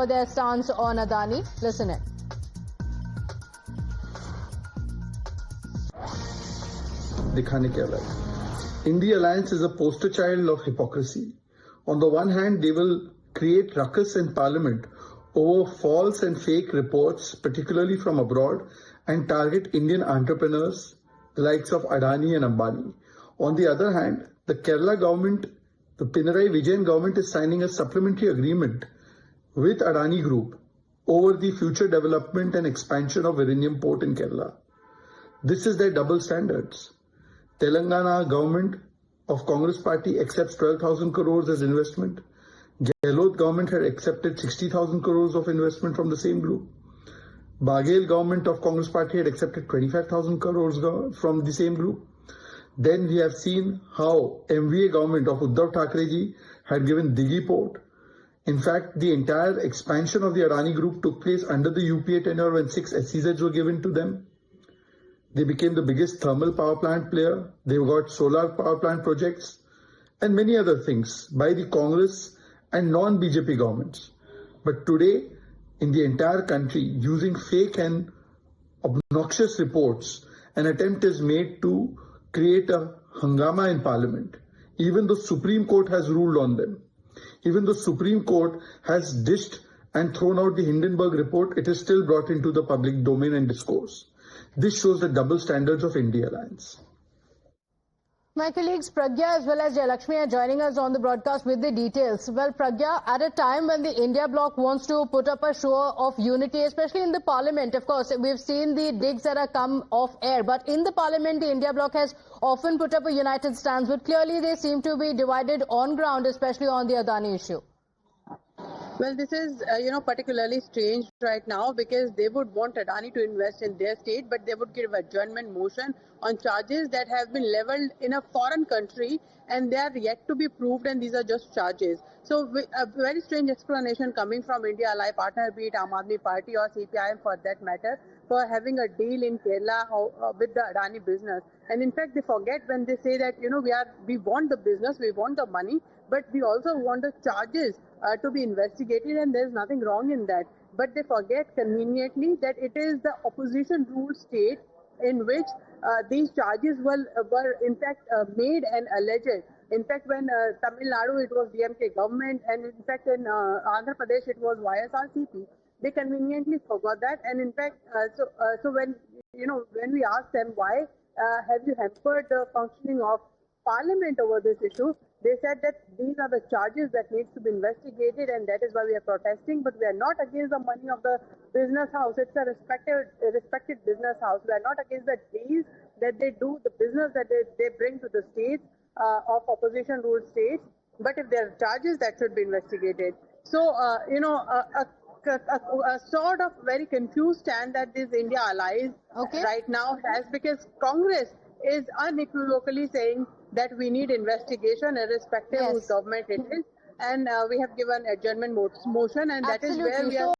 their stance on Adani. Listen in. दिखाने के अलग India Alliance is a poster child of hypocrisy. On the one hand, they will create ruckus in parliament over false and fake reports, particularly from abroad, and target Indian entrepreneurs, the likes of Adani and Ambani. On the other hand, the Kerala government, the Pinarayi Vijayan government is signing a supplementary agreement with Adani Group over the future development and expansion of Vizhinjam port in Kerala. This is their double standards. Telangana government of Congress party accepts 12,000 crores as investment. Gehlot government had accepted 60,000 crores of investment from the same group. Baghel government of Congress party had accepted 25,000 crores from the same group. Then we have seen how MVA government of Uddhav Thackeray had given Dighi port. In fact, the entire expansion of the Adani group took place under the UPA tenure when 6 SEZs were given to them. They became the biggest thermal power plant player. They got solar power plant projects and many other things by the Congress and non-BJP governments. But today, in the entire country, using fake and obnoxious reports, an attempt is made to create a hangama in parliament. Even the Supreme Court has ruled on them. Even the Supreme Court has dished and thrown out the Hindenburg report. It is still brought into the public domain and discourse. This shows the double standards of I.N.D.I.A alliance. My colleagues Pragya as well as Jayalakshmi are joining us on the broadcast with the details. Well, Pragya, at a time when the India Bloc wants to put up a show of unity, especially in the parliament, of course, we've seen the digs that have come off air, but in the parliament, the India Bloc has often put up a united stance, but clearly they seem to be divided on ground, especially on the Adani issue. Well, this is, particularly strange right now because they would want Adani to invest in their state, but they would give adjournment motion on charges that have been leveled in a foreign country and they are yet to be proved, and these are just charges. So a very strange explanation coming from I.N.D.I.A partner, be it Aam Aadmi Party or CPIM for that matter, for having a deal in Kerala with the Adani business. And in fact, they forget when they say that, we want the business, we want the money, but we also want the charges to be investigated, and there's nothing wrong in that. But they forget conveniently that it is the opposition ruled state in which these charges were in fact made and alleged. In fact, when Tamil Nadu, it was DMK government, and in fact in Andhra Pradesh, it was YSRCP. They conveniently forgot that, and in fact, so when we asked them why have you hampered the functioning of Parliament over this issue, they said that these are the charges that needs to be investigated, and that is why we are protesting. But we are not against the money of the business house. It's a respected business house. We are not against the deals that they do, the business that they bring to the states of opposition ruled states. But if there are charges, that should be investigated. So, a sort of very confused stand that this India allies right now has, because Congress is unequivocally saying that we need investigation irrespective of whose government it is, and we have given adjournment motion, and that is where we are